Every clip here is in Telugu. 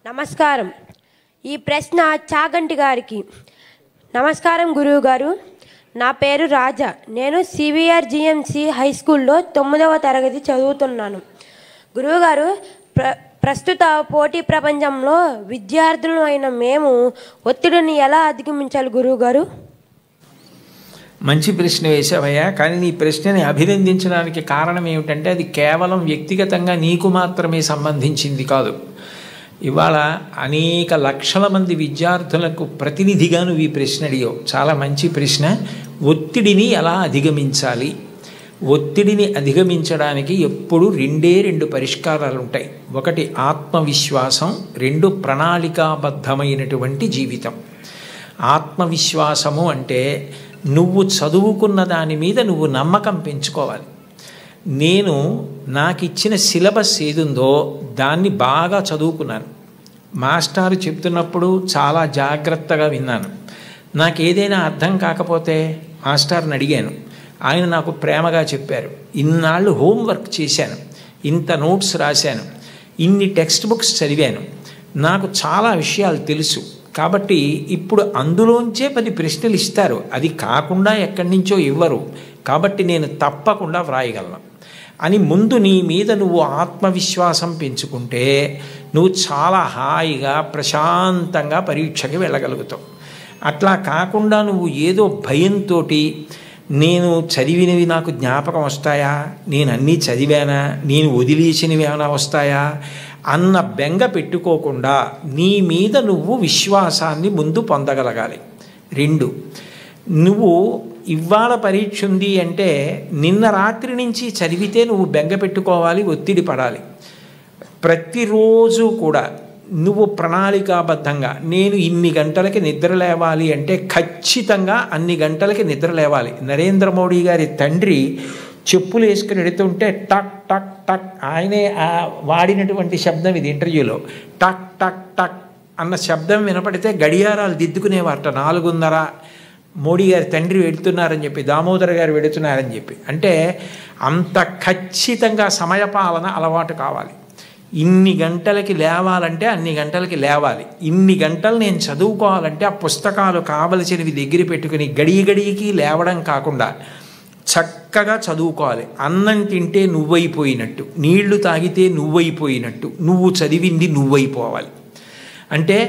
నమస్కారం. ఈ ప్రశ్న చాగంటి గారికి. నమస్కారం గురువు గారు. నా పేరు రాజా. నేను సివిఆర్ జిఎంసి హై స్కూల్లో 9వ తరగతి చదువుతున్నాను. గురువుగారు, ప్రస్తుత పోటీ ప్రపంచంలో విద్యార్థులు అయిన మేము ఒత్తిడిని ఎలా అధిగమించాలి గురువుగారు? మంచి ప్రశ్న వేసావయ్యా. కానీ నీ ప్రశ్నని అభినందించడానికి కారణం ఏమిటంటే అది కేవలం వ్యక్తిగతంగా నీకు మాత్రమే సంబంధించింది కాదు. ఇవాళ అనేక లక్షల మంది విద్యార్థులకు ప్రతినిధిగా నువ్వు ఈ ప్రశ్న అడిగావు. చాలా మంచి ప్రశ్న. ఒత్తిడిని ఎలా అధిగమించాలి? ఒత్తిడిని అధిగమించడానికి ఎప్పుడు రెండు పరిష్కారాలు ఉంటాయి. ఒకటి ఆత్మవిశ్వాసం, రెండు ప్రణాళికాబద్ధమైనటువంటి జీవితం. ఆత్మవిశ్వాసము అంటే నువ్వు చదువుకున్న దాని మీద నువ్వు నమ్మకం పెంచుకోవాలి. నాకు ఇచ్చిన సిలబస్ ఏదుందో దాన్ని బాగా చదువుకున్నాను. మాస్టారు చెప్తున్నప్పుడు చాలా జాగ్రత్తగా విన్నాను. నాకు ఏదైనా అర్థం కాకపోతే మాస్టర్ని అడిగాను. ఆయన నాకు ప్రేమగా చెప్పారు. ఇన్నాళ్ళు హోంవర్క్ చేశాను, ఇంత నోట్స్ రాశాను, ఇన్ని టెక్స్ట్ బుక్స్ చదివాను, నాకు చాలా విషయాలు తెలుసు, కాబట్టి ఇప్పుడు అందులోంచే 10 ప్రశ్నలు ఇస్తారు, అది కాకుండా ఎక్కడి నుంచో ఇవ్వరు, కాబట్టి నేను తప్పకుండా వ్రాయగలను అని ముందు నీ మీద నువ్వు ఆత్మవిశ్వాసం పెంచుకుంటే నువ్వు చాలా హాయిగా ప్రశాంతంగా పరీక్షకి వెళ్ళగలుగుతావు. అట్లా కాకుండా నువ్వు ఏదో భయంతో నేను చదివినవి నాకు జ్ఞాపకం వస్తాయా, నేను అన్నీ చదివానా, నేను వదిలేసినవి ఏమైనా వస్తాయా అన్న బెంగ పెట్టుకోకుండా నీ మీద నువ్వు విశ్వాసాన్ని ముందు పొందగలగాలి. 2, నువ్వు ఇవాళ పరీక్ష ఉంది అంటే నిన్న రాత్రి నుంచి చదివితే నువ్వు బెంగ పెట్టుకోవాలి, ఒత్తిడి పడాలి. ప్రతిరోజు కూడా నువ్వు ప్రణాళికాబద్ధంగా నేను ఇన్ని గంటలకి నిద్ర లేవాలి అంటే ఖచ్చితంగా అన్ని గంటలకి నిద్ర లేవాలి. నరేంద్ర మోడీ గారి తండ్రి చెప్పులు వేసుకుని వెడుతుంటే టక్ టక్ టక్, ఆయనే వాడినటువంటి శబ్దం ఇది ఇంటర్వ్యూలో. టక్ టక్ టక్ అన్న శబ్దం వినపడితే గడియారాలు దిద్దుకునేవారట. 4:30 మోడీ గారి తండ్రి వెళుతున్నారని చెప్పి, దామోదర్ గారు వెళుతున్నారని చెప్పి. అంటే అంత ఖచ్చితంగా సమయపాలన అలవాటు కావాలి. ఇన్ని గంటలకి లేవాలంటే అన్ని గంటలకి లేవాలి. ఇన్ని గంటలు నేను చదువుకోవాలంటే ఆ పుస్తకాలు కావలసినవి దగ్గర పెట్టుకుని గడియకి లేవడం కాకుండా చక్కగా చదువుకోవాలి. అన్నం తింటే నువ్వైపోయినట్టు, నీళ్లు తాగితే నువ్వైపోయినట్టు, నువ్వు చదివింది నువ్వైపోవాలి. అంటే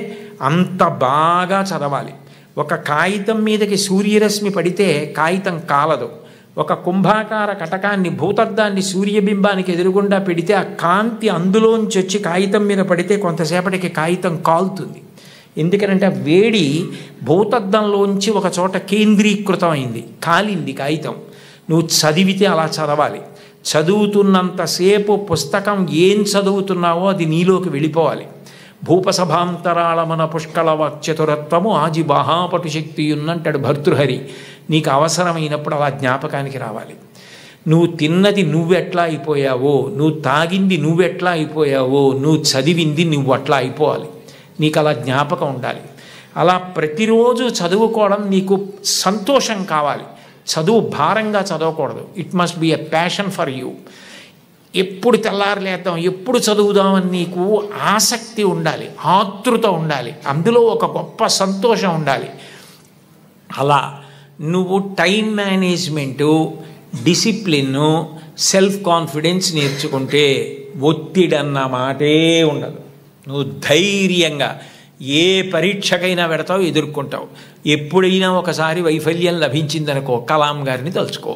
అంత బాగా చదవాలి. ఒక కాగితం మీదకి సూర్యరశ్మి పడితే కాగితం కాలదు. ఒక కుంభాకార కటకాన్ని, భూతద్దాన్ని సూర్యబింబానికి ఎదురుగుండా పెడితే ఆ కాంతి అందులోంచి వచ్చి కాగితం మీద పడితే కొంతసేపటికి కాగితం కాలుతుంది. ఎందుకనంటే ఆ వేడి భూతద్దంలోంచి ఒక చోట కేంద్రీకృతం అయింది, కాలింది కాగితం. నువ్వు చదివితే అలా చదవాలి. చదువుతున్నంతసేపు పుస్తకం ఏం చదువుతున్నావో అది నీలోకి వెళ్ళిపోవాలి. భూపసభాంతరాళమన పుష్కళ వాక్చతురత్వము ఆజి బాహాపటు శక్తి ఉన్నంటాడు భర్తృహరి. నీకు అవసరమైనప్పుడు అలా జ్ఞాపకానికి రావాలి. నువ్వు తిన్నది నువ్వెట్లా అయిపోయావో, నువ్వు తాగింది నువ్వెట్లా అయిపోయావో, నువ్వు చదివింది నువ్వు అట్లా అయిపోవాలి. నీకు అలా జ్ఞాపకం ఉండాలి. అలా ప్రతిరోజు చదువుకోవడం నీకు సంతోషం కావాలి. చదువు భారంగా చదవకూడదు. It must be a passion for you. ఎప్పుడు తెల్లారలేద్దాం, ఎప్పుడు చదువుదామని నీకు ఆసక్తి ఉండాలి, ఆతృత ఉండాలి, అందులో ఒక గొప్ప సంతోషం ఉండాలి. అలా నువ్వు time management, discipline, self confidence నేర్చుకుంటే ఒత్తిడి అన్న మాటే ఉండదు. నువ్వు ధైర్యంగా ఏ పరీక్షకైనా పెడతావు, ఎదుర్కొంటావు. ఎప్పుడైనా ఒకసారి వైఫల్యం లభించిందనుకో, కలాం గారిని తలుచుకో.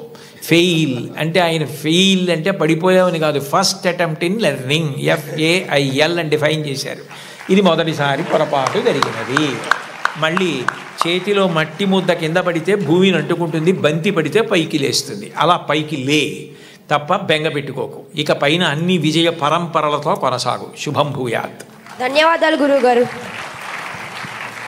ఫెయిల్ అంటే ఆయన ఫెయిల్ అంటే పడిపోయావని కాదు, first attempt in learning, FAIL అని డిఫైన్ చేశారు. ఇది మొదటిసారి పొరపాటు జరిగినది. మళ్ళీ చేతిలో మట్టి ముద్ద కింద పడితే భూమిని అంటుకుంటుంది, బంతి పడితే పైకి లేస్తుంది. అలా పైకి లే తప్ప బెంగ పెట్టుకోకు. ఇక పైన అన్ని విజయ పరంపరలతో కొనసాగు. శుభం భూయాత్. ధన్యవాదాలు గురువుగారు.